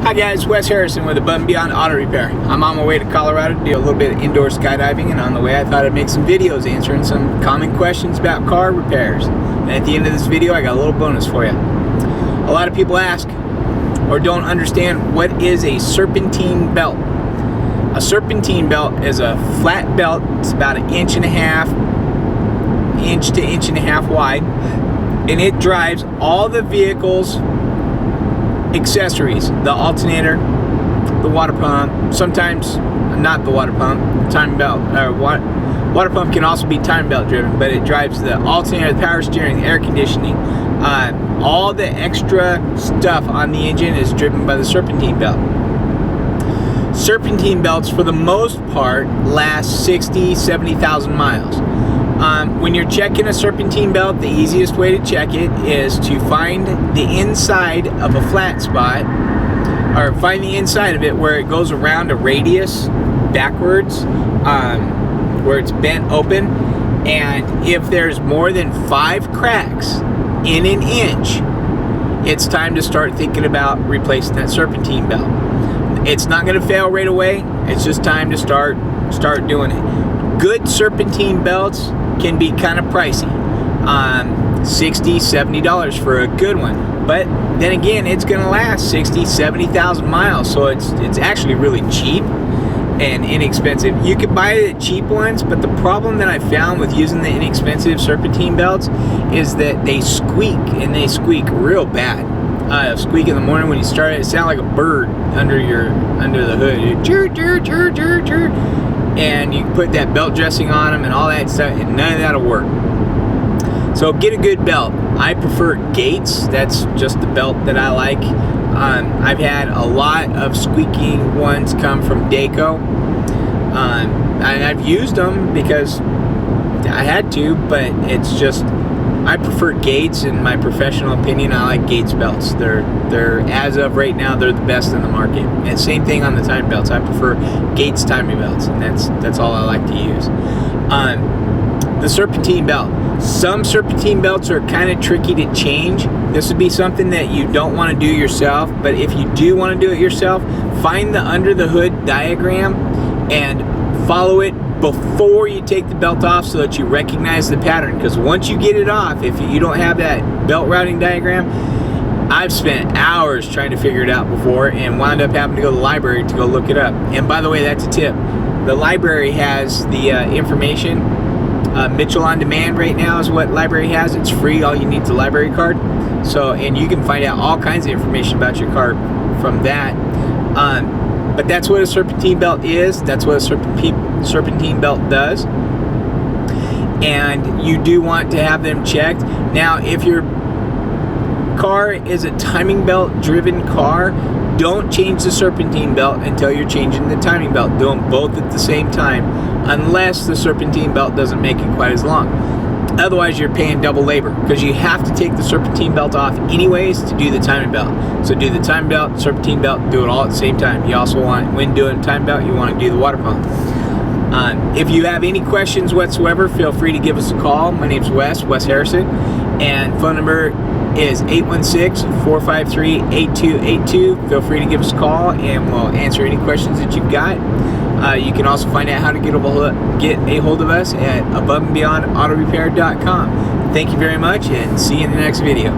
Hi guys, Wes Harrison with Above and Beyond Auto Repair. I'm on my way to Colorado to do a little bit of indoor skydiving, and on the way I thought I'd make some videos answering some common questions about car repairs. And at the end of this video I got a little bonus for you. A lot of people ask or don't understand what is a serpentine belt. A serpentine belt is a flat belt. It's about an inch to inch and a half wide, and it drives all the vehicle's accessories: the alternator, the water pump, sometimes not the water pump, timing belt. Water pump can also be timing belt driven, but it drives the alternator, the power steering, the air conditioning. All the extra stuff on the engine is driven by the serpentine belt. Serpentine belts, for the most part, last 60-70,000 miles. When you're checking a serpentine belt, the easiest way to check it is to find the inside of a flat spot, or find the inside of it where it goes around a radius backwards, where it's bent open, and if there's more than 5 cracks in an inch, it's time to start thinking about replacing that serpentine belt. It's not going to fail right away. It's just time to start doing it. Good serpentine belts can be kind of pricey, $60-$70 for a good one, but then again, it's going to last 60-70,000 miles, so it's actually really cheap and inexpensive. You can buy the cheap ones, but the problem that I found with using the inexpensive serpentine belts is that they squeak, and they squeak real bad. Squeak in the morning when you start it, sound like a bird under the hood. Chirr, chirr, chirr, chirr, chirr. And you can put that belt dressing on them and all that stuff, and none of that'll work. So get a good belt. I prefer Gates. That's just the belt that I like. I've had a lot of squeaking ones come from Daco, and I've used them because I had to, but it's just, I prefer Gates. In my professional opinion, I like Gates belts. They're as of right now, they're the best in the market. And same thing on the timing belts. I prefer Gates timing belts, and that's all I like to use. The serpentine belt. Some serpentine belts are kind of tricky to change. This would be something that you don't want to do yourself, but if you do want to do it yourself, find the under the hood diagram and follow it before you take the belt off so that you recognize the pattern, because once you get it off, if you don't have that belt routing diagram, I've spent hours trying to figure it out before and wound up having to go to the library to go look it up. And by the way, that's a tip. The library has the information. Mitchell On Demand right now is what library has. It's free. All you need is a library card. So, and you can find out all kinds of information about your car from that. But that's what a serpentine belt is. That's what a serpentine belt does. And you do want to have them checked. Now, if your car is a timing belt driven car, don't change the serpentine belt until you're changing the timing belt. Do them both at the same time, unless the serpentine belt doesn't make it quite as long. Otherwise, you're paying double labor, because you have to take the serpentine belt off anyways to do the timing belt. So do the timing belt, serpentine belt, do it all at the same time. You also want, when doing timing belt, you want to do the water pump. If you have any questions whatsoever, feel free to give us a call. My name's Wes Harrison, and phone number is 816-453-8282. Feel free to give us a call, and we'll answer any questions that you've got. You can also find out how to get a hold of us at aboveandbeyondautorepair.com. Thank you very much, and see you in the next video.